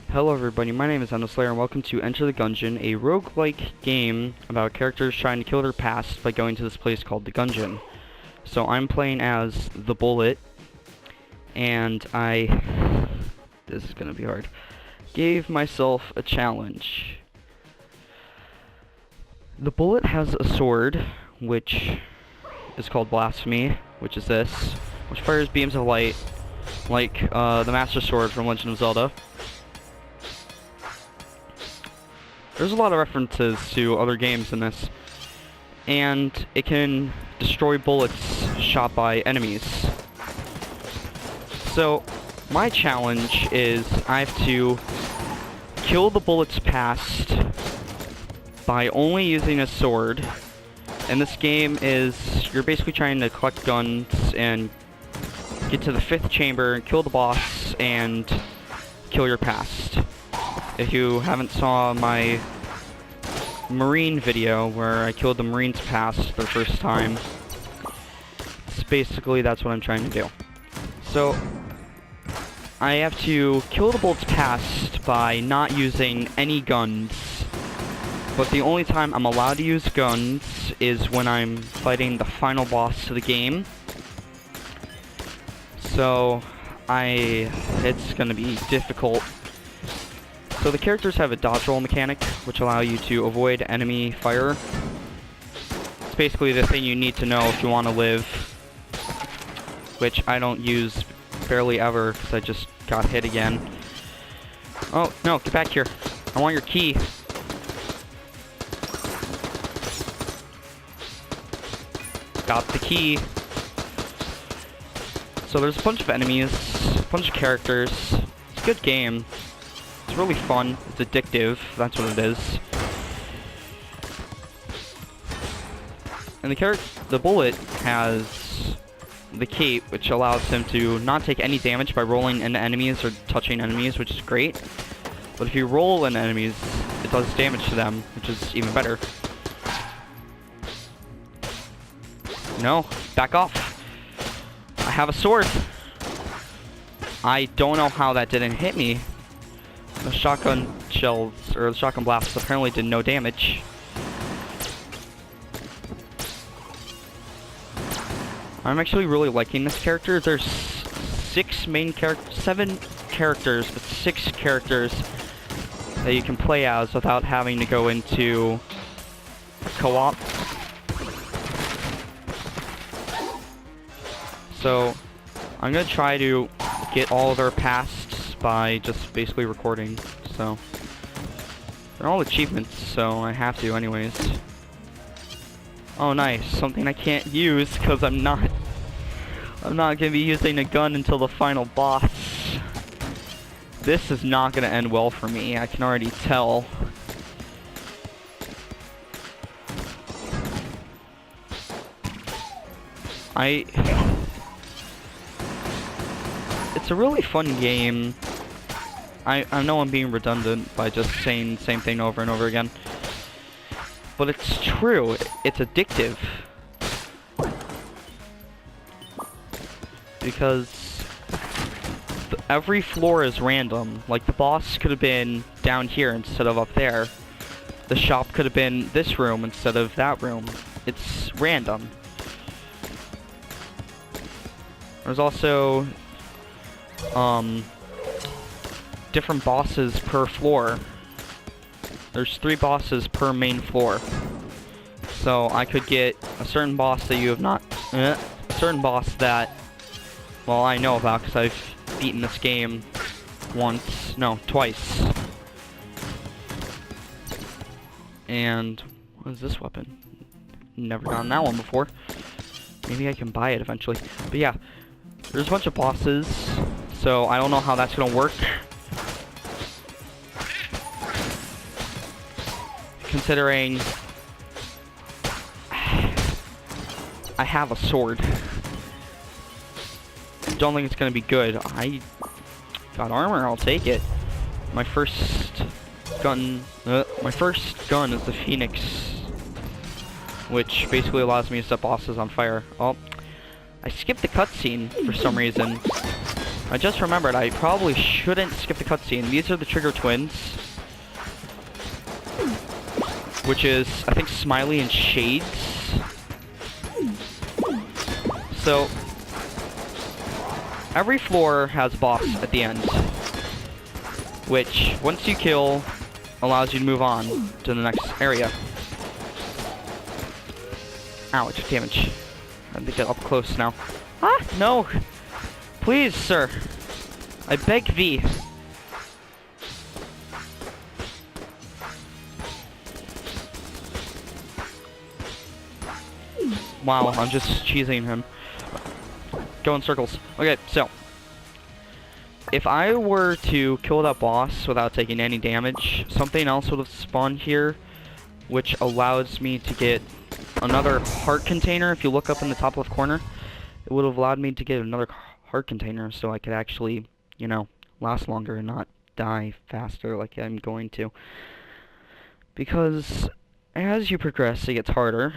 Hello everybody, my name is Slayer and welcome to Enter the Gungeon, a roguelike game about characters trying to kill their past by going to this place called the Gungeon. So I'm playing as the Bullet, and this is gonna be hard, gave myself a challenge. The Bullet has a sword, which is called Blasphemy, which is this, which fires beams of light, like the Master Sword from Legend of Zelda. There's a lot of references to other games in this, and it can destroy bullets shot by enemies. So, my challenge is I have to kill the bullets past by only using a sword. And this game is, you're basically trying to collect guns and get to the 5th chamber and kill the boss and kill your past. If you haven't saw my Marine video where I killed the Marines past their first time, basically that's what I'm trying to do. So I have to kill the bullets past by not using any guns, but the only time I'm allowed to use guns is when I'm fighting the final boss to the game. So it's gonna be difficult. So the characters have a dodge roll mechanic, which allow you to avoid enemy fire. It's basically the thing you need to know if you want to live, which I don't use barely ever because I just got hit again. Oh, no, get back here. I want your key. Got the key. So there's a bunch of enemies, a bunch of characters. It's a good game. It's really fun. It's addictive. That's what it is. And the bullet has the cape, which allows him to not take any damage by rolling into enemies or touching enemies, which is great. But if you roll into enemies, it does damage to them, which is even better. No, back off. I have a sword. I don't know how that didn't hit me. The shotgun shells, or the shotgun blasts, apparently did no damage. I'm actually really liking this character. There's 7 characters, but 6 characters that you can play as without having to go into a co-op. So, I'm gonna try to get all of their pasts by just basically recording, so they're all achievements, so I have to anyways. Oh nice, something I can't use because I'm not gonna be using a gun until the final boss. This is not gonna end well for me, I can already tell. It's a really fun game. I know I'm being redundant by just saying the same thing over and over again. But it's true. It's addictive. Because every floor is random. Like, the boss could have been down here instead of up there. The shop could have been this room instead of that room. It's random. There's also different bosses per floor. There's 3 bosses per main floor. So I could get a certain boss that you have not, a certain boss that, well, I know about because I've beaten this game twice. And what is this weapon? Never gotten that one before. Maybe I can buy it eventually. But yeah, there's a bunch of bosses. So I don't know how that's gonna work. Considering I have a sword. Don't think it's gonna be good. I got armor, I'll take it. My first gun is the Phoenix, which basically allows me to set bosses on fire. Oh, I skipped the cutscene for some reason. I just remembered I probably shouldn't skip the cutscene. These are the Trigger twins. Which is, I think, Smiley and Shades. So, every floor has a boss at the end. Which, once you kill, allows you to move on to the next area. Ow, I took damage. I have to get up close now. Ah, no! Please, sir. I beg thee. Wow, I'm just cheesing him. Go in circles. Okay, so. If I were to kill that boss without taking any damage, something else would have spawned here, which allows me to get another heart container. If you look up in the top left corner, it would have allowed me to get another heart container so I could actually, you know, last longer and not die faster like I'm going to. Because as you progress, it gets harder.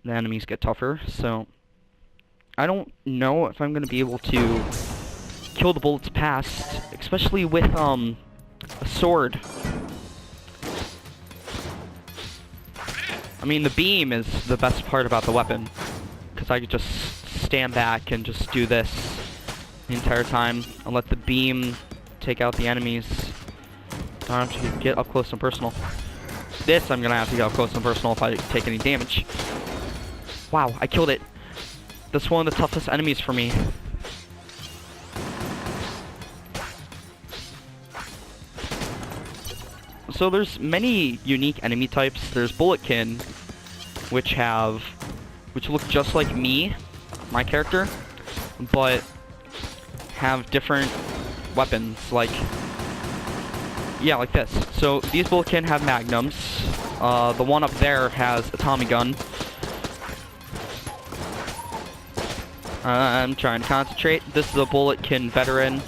The enemies get tougher, so I don't know if I'm going to be able to kill the bullets past, especially with a sword. I mean, the beam is the best part about the weapon, because I could just stand back and just do this the entire time and let the beam take out the enemies. I don't have to get up close and personal. This I'm gonna have to get up close and personal if I take any damage. Wow, I killed it. That's one of the toughest enemies for me. So there's many unique enemy types. There's Bulletkin, which look just like me, my character, but have different weapons, like this. So these Bulletkin have magnums. The one up there has a Tommy gun. I'm trying to concentrate. This is a Bulletkin veteran.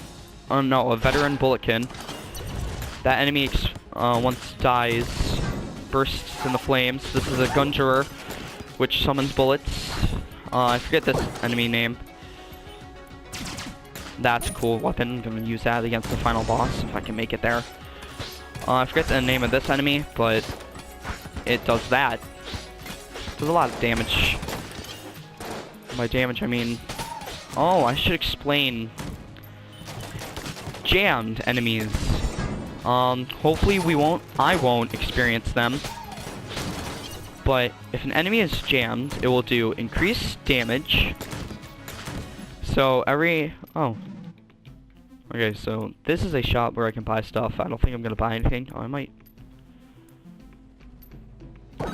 Oh no, a veteran Bulletkin. That enemy once dies, bursts in the flames. This is a Gungeon, which summons bullets. I forget this enemy name. That's a cool weapon. I'm gonna use that against the final boss if I can make it there. I forget the name of this enemy, but it does that. Does a lot of damage. By damage, I mean... Oh, I should explain. Jammed enemies. Hopefully I won't experience them. But if an enemy is jammed, it will do increased damage. So oh. Okay, so this is a shop where I can buy stuff. I don't think I'm gonna buy anything. Oh, I might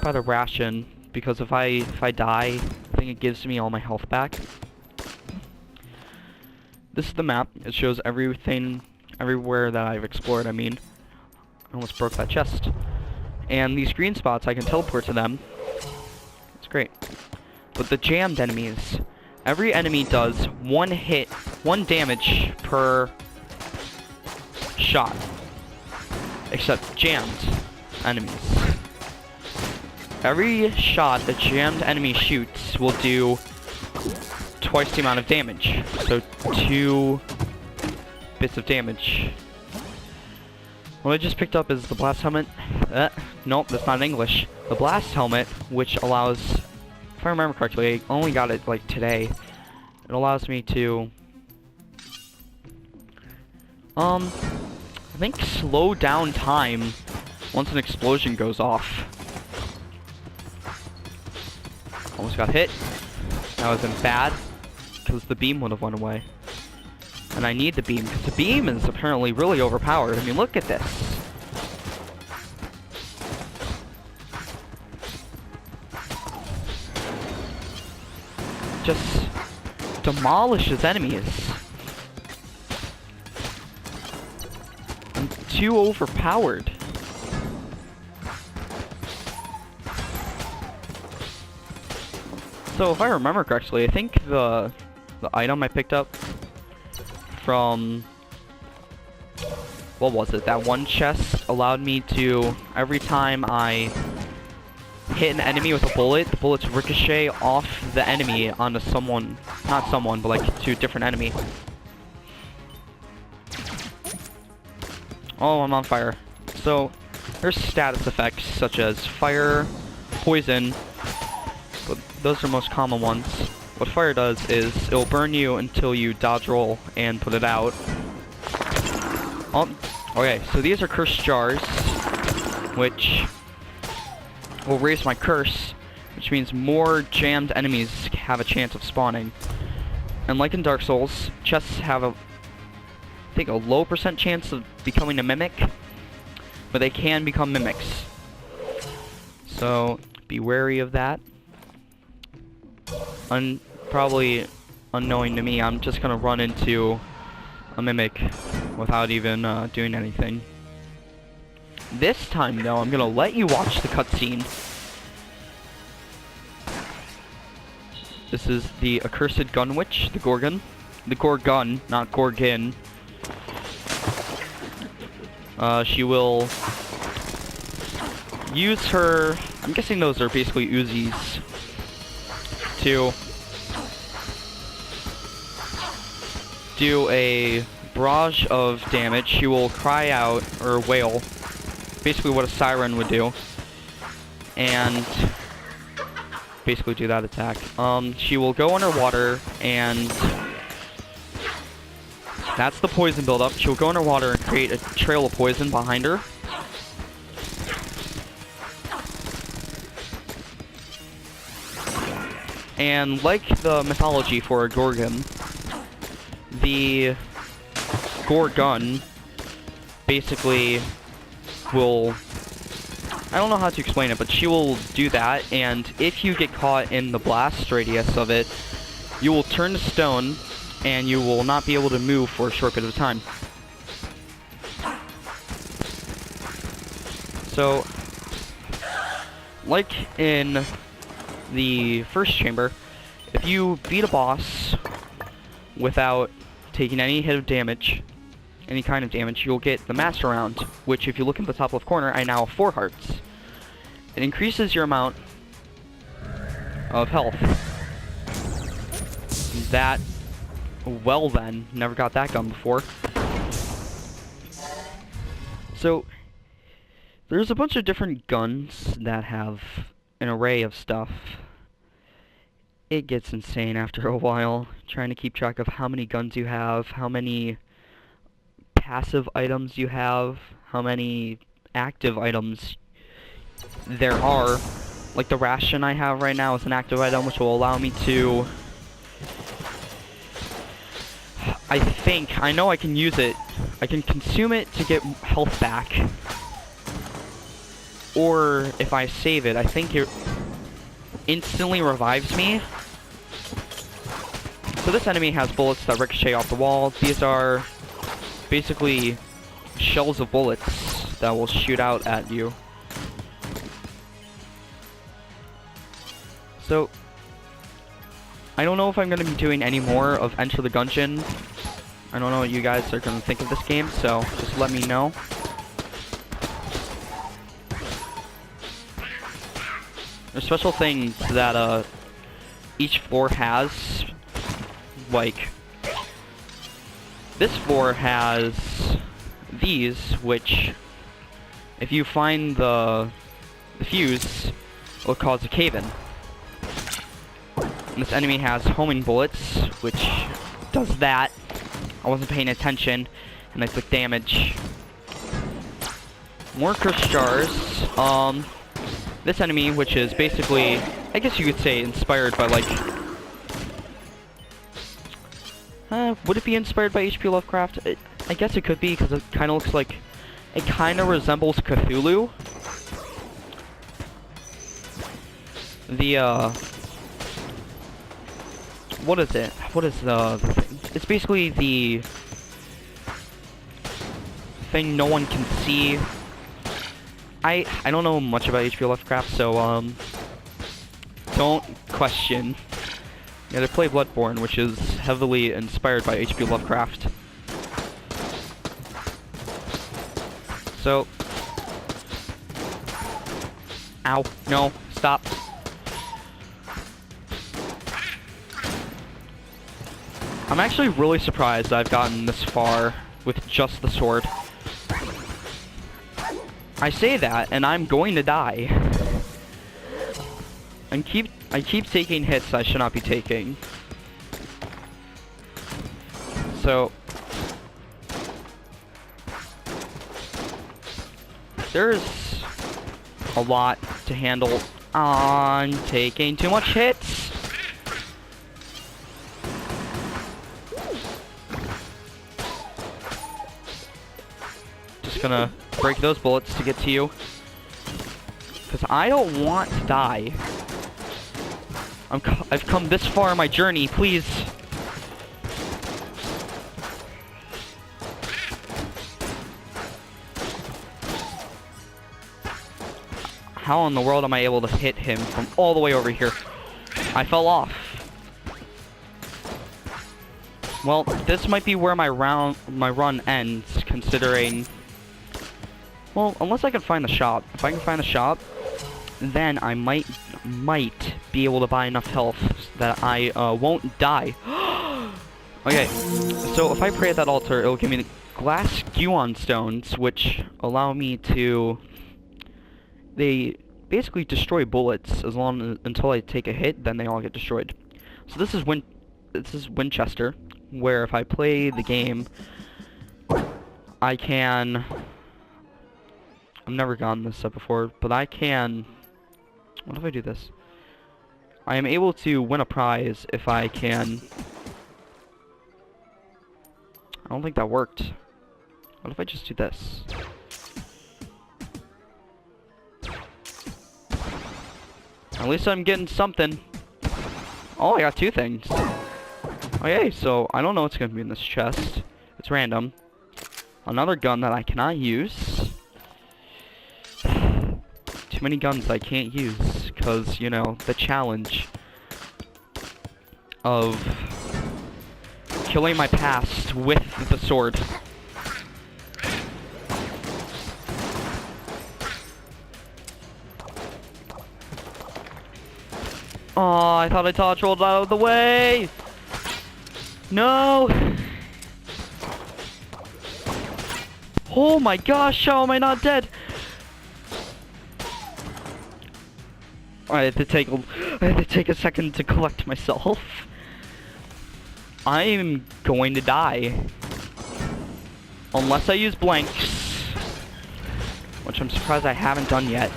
buy the ration, because if I die, I think it gives me all my health back. This is the map. It shows everything, everywhere that I've explored, I mean. I almost broke that chest. And these green spots, I can teleport to them. It's great. But the jammed enemies, every enemy does one damage per shot. Except jammed enemies. Every shot a jammed enemy shoots will do twice the amount of damage. So 2 bits of damage. What I just picked up is the blast helmet. Nope, that's not in English. The blast helmet, which allows, if I remember correctly, I only got it like today. It allows me to, I think slow down time once an explosion goes off. Almost got hit. That wasn't bad, because the beam would have went away. And I need the beam, because the beam is apparently really overpowered. I mean, look at this. Just demolishes enemies. I'm too overpowered. So if I remember correctly, I think the item I picked up from, what was it, that one chest allowed me to, every time I hit an enemy with a bullet, the bullets ricochet off the enemy onto someone, not someone, but like to a different enemy. Oh, I'm on fire. So, there's status effects such as fire, poison, but those are most common ones. What fire does is it'll burn you until you dodge roll and put it out. Okay, so these are cursed jars, which will raise my curse, which means more jammed enemies have a chance of spawning. And like in Dark Souls, chests have I think a low % chance of becoming a mimic, but they can become mimics. So be wary of that. Probably unknowing to me, I'm just gonna run into a mimic without even doing anything. This time though, I'm gonna let you watch the cutscene. This is the accursed gun witch, the Gorgon. The Gorgon, not Gorgon. She will use her, I'm guessing those are basically Uzis, to do a barrage of damage. She will cry out, or wail, basically what a siren would do, and basically do that attack. She will go underwater, and that's the poison buildup. She'll go underwater and create a trail of poison behind her. And like the mythology for a Gorgon, the Gorgon basically will, I don't know how to explain it, but she will do that, and if you get caught in the blast radius of it, you will turn to stone, and you will not be able to move for a short bit of time. So, like in the first chamber, if you beat a boss without taking any hit of damage, any kind of damage, you'll get the Master Round, which if you look in the top left corner, I now have 4 hearts. It increases your amount of health. That, well then, never got that gun before. So, there's a bunch of different guns that have an array of stuff. It gets insane after a while, trying to keep track of how many guns you have, how many passive items you have, how many active items there are. Like the ration I have right now is an active item, which will allow me to, I know I can use it, I can consume it to get health back, or if I save it, I think it instantly revives me. So this enemy has bullets that ricochet off the wall. These are basically shells of bullets that will shoot out at you. So, I don't know if I'm going to be doing any more of Enter the Gungeon. I don't know what you guys are going to think of this game, so just let me know. There's special things that each floor has, like this floor has these, which if you find the fuse, will cause a cave-in. And this enemy has homing bullets, which does that. I wasn't paying attention, and I took damage. More cursed jars. This enemy, which is basically, I guess you could say, inspired by, like, would it be inspired by H.P. Lovecraft? I guess it could be, because it kind of looks like, it kind of resembles Cthulhu. What is it? What is the thing? It's basically the thing no one can see. I don't know much about H.P. Lovecraft, so, don't question. Yeah, they play Bloodborne, which is heavily inspired by H.P. Lovecraft. So... Ow. No. Stop. I'm actually really surprised I've gotten this far with just the sword. I say that, and I'm going to die. I keep taking hits I should not be taking. So there's a lot to handle on taking too much hits. Just gonna break those bullets to get to you, because I don't want to die. I've come this far in my journey, please. How in the world am I able to hit him from all the way over here? I fell off. Well, this might be where my run ends, considering... Well, unless I can find the shop. If I can find the shop, then I might be able to buy enough health that I won't die. Okay, so if I pray at that altar, it'll give me the glass Gungeon stones, which allow me to... They basically destroy bullets until I take a hit, then they all get destroyed. So this is Winchester, where if I play the game, I can... I've never gotten this up before, but I can... What if I do this? I am able to win a prize if I can... I don't think that worked. What if I just do this? At least I'm getting something. Oh, I got 2 things. Okay, so I don't know what's going to be in this chest. It's random. Another gun that I cannot use. Too many guns I can't use, because, you know, the challenge of killing my past with the sword. Oh, I thought I dodge rolled out of the way! No! Oh my gosh, how am I not dead? I had to take a second to collect myself. I am going to die. Unless I use blanks. Which I'm surprised I haven't done yet.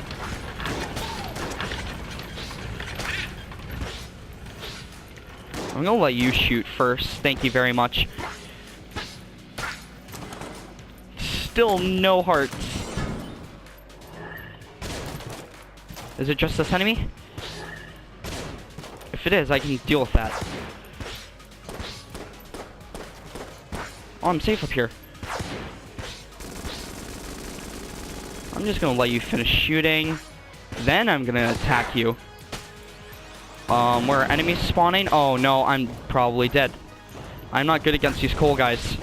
I'm gonna let you shoot first. Thank you very much. Still no hearts. Is it just this enemy? If it is, I can deal with that. Oh, I'm safe up here. I'm just gonna let you finish shooting. Then I'm gonna attack you. Where are enemies spawning? Oh no, I'm probably dead. I'm not good against these coal guys.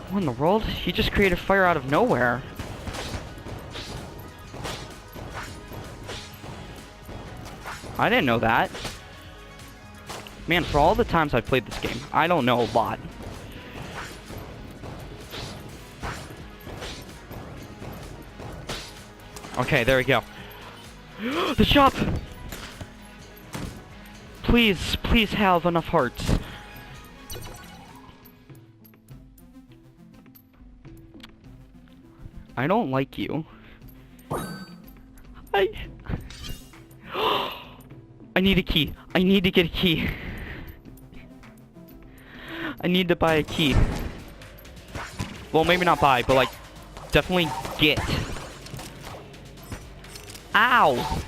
What in the world? He just created fire out of nowhere. I didn't know that. Man, for all the times I've played this game, I don't know a lot. Okay, there we go. The shop! Please, please have enough hearts. I don't like you. I need a key. I need to get a key. I need to buy a key. Well, maybe not buy, but like, definitely get. Ow!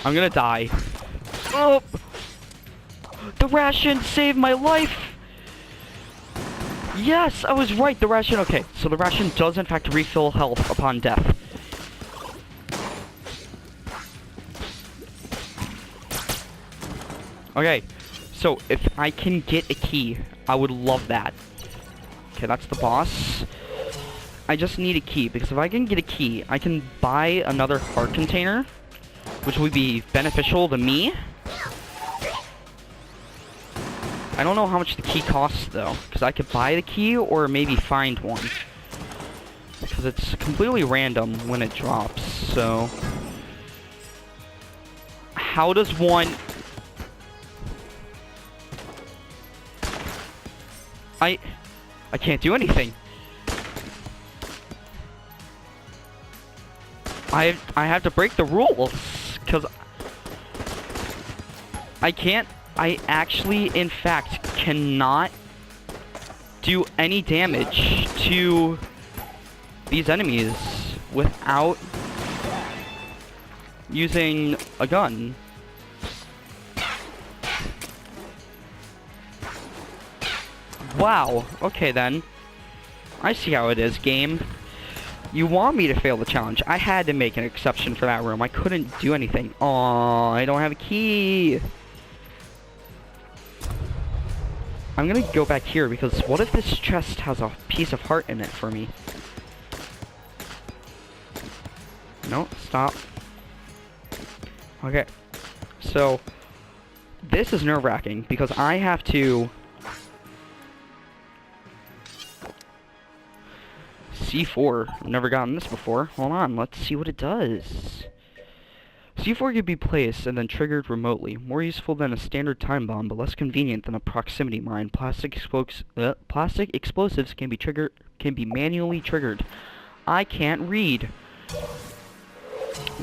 I'm gonna die. Oh! The ration saved my life! Yes, I was right, the ration... Okay, so the ration does in fact refill health upon death. Okay, so if I can get a key, I would love that. Okay, that's the boss. I just need a key, because if I can get a key, I can buy another heart container, which would be beneficial to me. I don't know how much the key costs, though, because I could buy the key or maybe find one. Because it's completely random when it drops, so... How does one... I can't do anything. I have to break the rules, because... I actually, in fact, cannot do any damage to these enemies without using a gun. Wow, okay then. I see how it is, game. You want me to fail the challenge. I had to make an exception for that room. I couldn't do anything. Aw, I don't have a key. I'm gonna go back here because what if this chest has a piece of heart in it for me? No, stop. Okay. So, this is nerve-wracking because I have to... C4. I've never gotten this before. Hold on, let's see what it does. C4 can be placed and then triggered remotely. More useful than a standard time bomb, but less convenient than a proximity mine. Plastic explosives can be manually triggered. I can't read.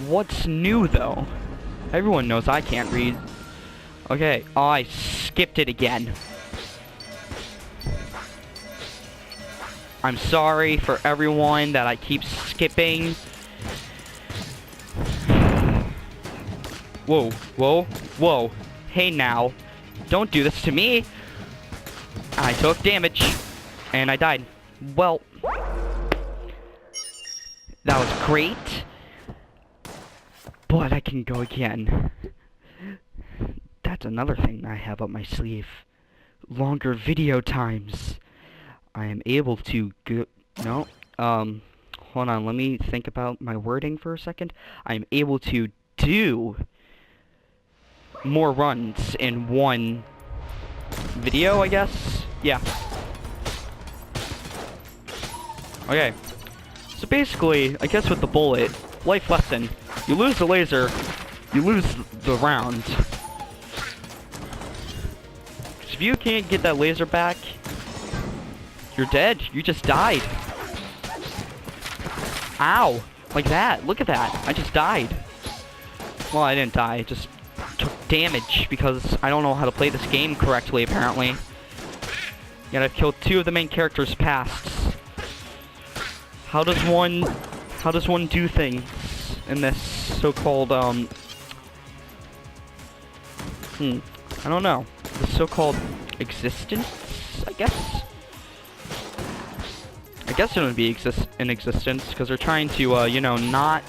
What's new though? Everyone knows I can't read. Okay. Oh, I skipped it again. I'm sorry for everyone that I keep skipping. Whoa, whoa, whoa. Hey now. Don't do this to me. I took damage. And I died. Well. That was great. But I can go again. That's another thing I have up my sleeve. Longer video times. I am able to go... No. Hold on. Let me think about my wording for a second. I am able to do... more runs in one video, I guess? Yeah. Okay. So basically, I guess with the bullet, life lesson, you lose the laser, you lose the round. 'Cause if you can't get that laser back, you're dead. You just died. Ow! Like that. Look at that. I just died. Well, I didn't die. I just took damage because I don't know how to play this game correctly, apparently. Yet I've killed 2 of the main characters' pasts. How does one do things in this so-called, I don't know. The so-called existence, I guess? I guess it would be in existence, because they're trying to, you know, not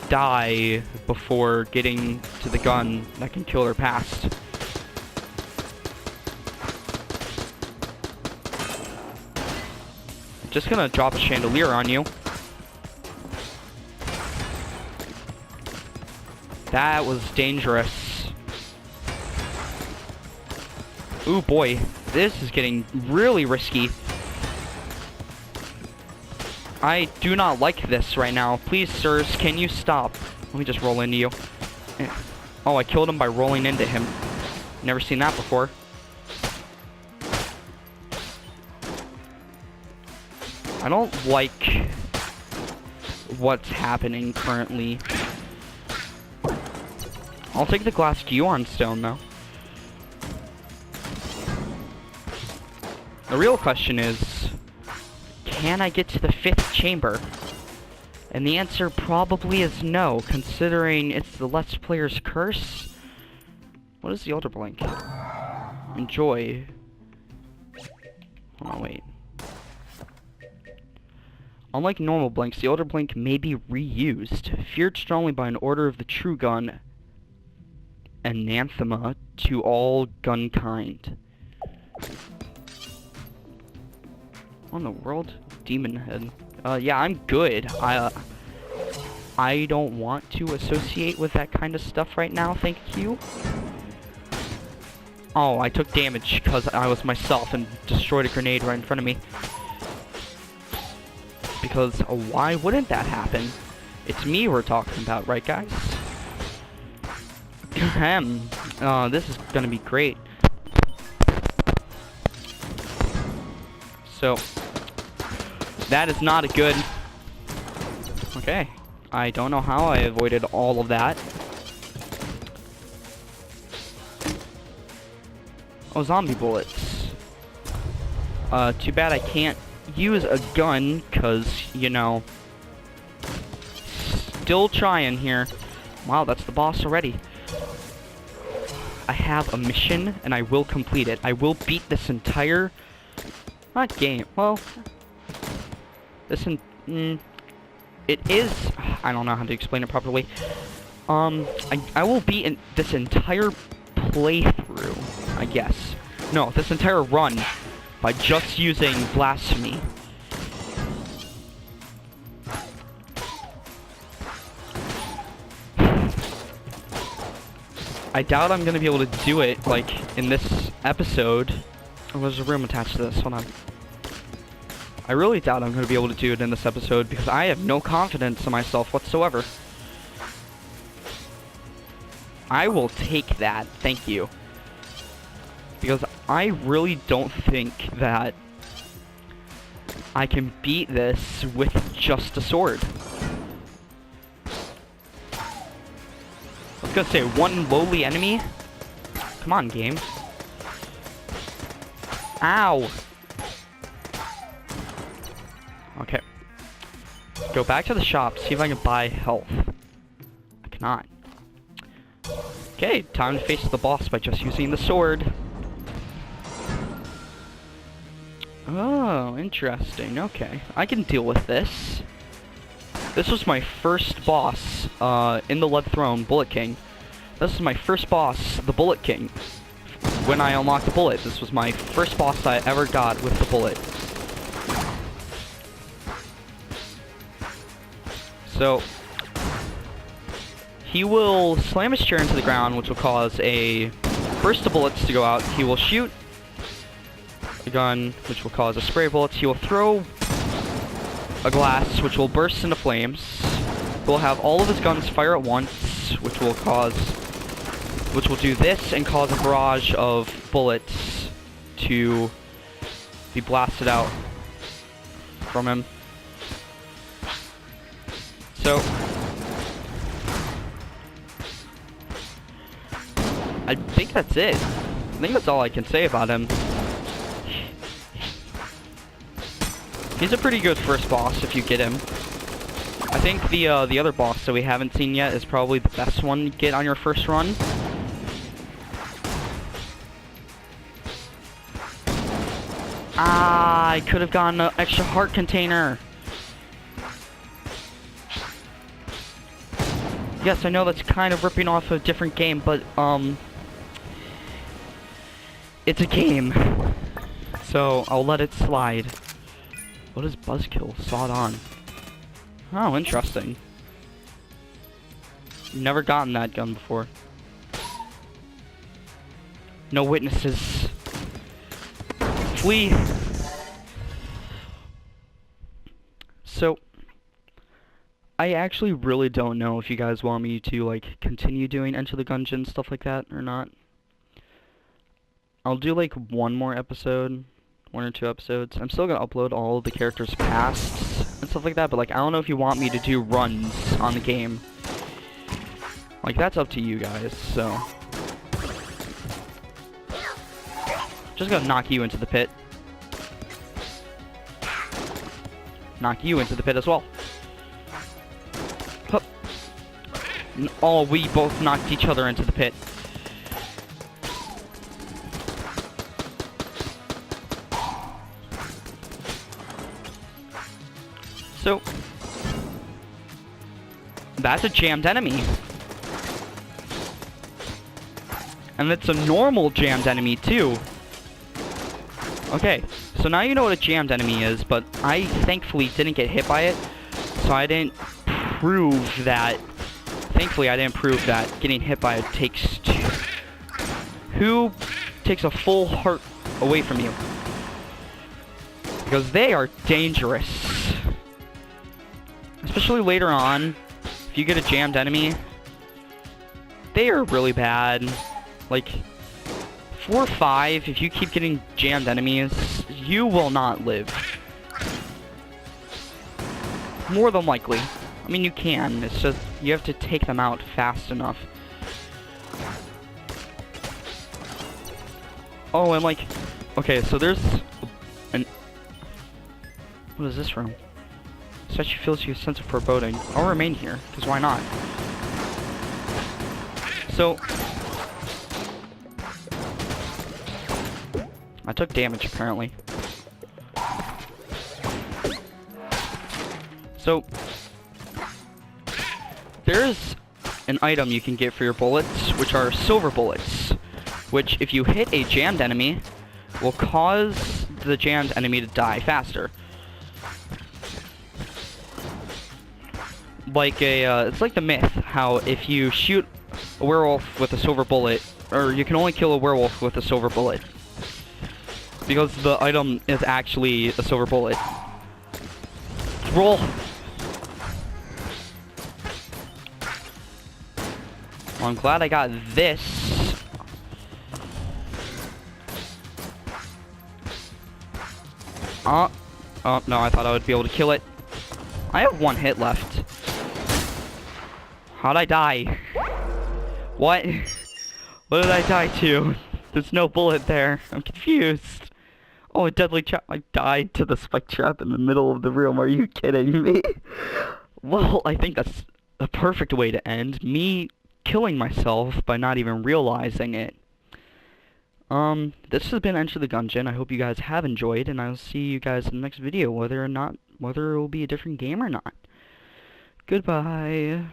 die before getting to the gun that can kill their past. I'm just gonna drop a chandelier on you. That was dangerous. Ooh boy, this is getting really risky. I do not like this right now. Please, sirs, can you stop? Let me just roll into you. Oh, I killed him by rolling into him. Never seen that before. I don't like what's happening currently. I'll take the glass Gungeon stone, though. The real question is, can I get to the 5th chamber? And the answer probably is no, considering it's the Let's Player's curse. What is the Elder Blink? Enjoy. Oh, wait. Unlike normal blinks, the Elder Blink may be reused. Feared strongly by an order of the true gun. Anathema to all gun kind. What in the world? Demon head. Yeah, I'm good. I don't want to associate with that kind of stuff right now, thank you. Oh, I took damage because I was myself and destroyed a grenade right in front of me. Because why wouldn't that happen? It's me we're talking about, right guys? This is gonna be great. So, that is not a good... Okay, I don't know how I avoided all of that. Oh, zombie bullets. Too bad I can't use a gun, cause, you know... Still trying here. Wow, that's the boss already. I have a mission, and I will complete it. I will beat this entire... Not game. Well... It is... I don't know how to explain it properly. I will beat this entire playthrough, I guess. No, this entire run by just using Blasphemy. I doubt I'm gonna be able to do it, like, in this episode. Oh, there's a room attached to this. Hold on. I really doubt I'm gonna be able to do it in this episode because I have no confidence in myself whatsoever. I will take that, thank you. Because I really don't think that I can beat this with just a sword. I was gonna say, one lowly enemy? Come on, game. Ow! Okay. Go back to the shop, see if I can buy health. I cannot. Okay, time to face the boss by just using the sword. Oh, interesting. Okay, I can deal with this. This was my first boss in the Lead Throne, Bullet King. This is my first boss, the Bullet King. When I unlocked the bullet, this was my first boss I ever got with the bullet. So, he will slam his chair into the ground, which will cause a burst of bullets to go out. He will shoot a gun, which will cause a spray of bullets. He will throw a glass, which will burst into flames. He'll have all of his guns fire at once, which will do this and cause a barrage of bullets to be blasted out from him. So, I think that's it. I think that's all I can say about him. He's a pretty good first boss if you get him. I think the other boss that we haven't seen yet is probably the best one to get on your first run. Ah, I could have gotten an extra heart container. Yes, I know that's kind of ripping off a different game, but, it's a game. So, I'll let it slide. What is Buzzkill? Sawed on. Oh, interesting. Never gotten that gun before. No witnesses. Flee! So, I actually really don't know if you guys want me to, like, continue doing Enter the Gungeon, stuff like that, or not. I'll do, like, one more episode. 1 or 2 episodes. I'm still gonna upload all of the characters' pasts and stuff like that, but, like, I don't know if you want me to do runs on the game. Like, that's up to you guys, so. Just gonna knock you into the pit. Knock you into the pit as well. Hup. Oh, we both knocked each other into the pit. So, that's a jammed enemy. And it's a normal jammed enemy, too. Okay, so now you know what a jammed enemy is, but I thankfully didn't get hit by it, so I didn't prove that... Thankfully, I didn't prove that getting hit by it takes two. Who takes a full heart away from you. Because they are dangerous. Especially later on, if you get a jammed enemy, they are really bad. Like, 4 or 5, if you keep getting jammed enemies, you will not live. More than likely. I mean, you can, it's just, you have to take them out fast enough. Oh, and like, okay, so there's what is this room? This actually fills you a sense of foreboding. I'll remain here, because why not? So, I took damage, apparently. So, there's an item you can get for your bullets, which are silver bullets, which, if you hit a jammed enemy, will cause the jammed enemy to die faster. Like it's like the myth, how if you shoot a werewolf with a silver bullet, or you can only kill a werewolf with a silver bullet, because the item is actually a silver bullet. Roll! Well, I'm glad I got this. Oh, no, I thought I would be able to kill it. I have 1 hit left. How'd I die? What? What did I die to? There's no bullet there. I'm confused. Oh, a deadly trap. I died to the spike trap in the middle of the room. Are you kidding me? Well, I think that's a perfect way to end. Me killing myself by not even realizing it. This has been Enter the Gungeon. I hope you guys have enjoyed, and I'll see you guys in the next video, whether it will be a different game or not. Goodbye.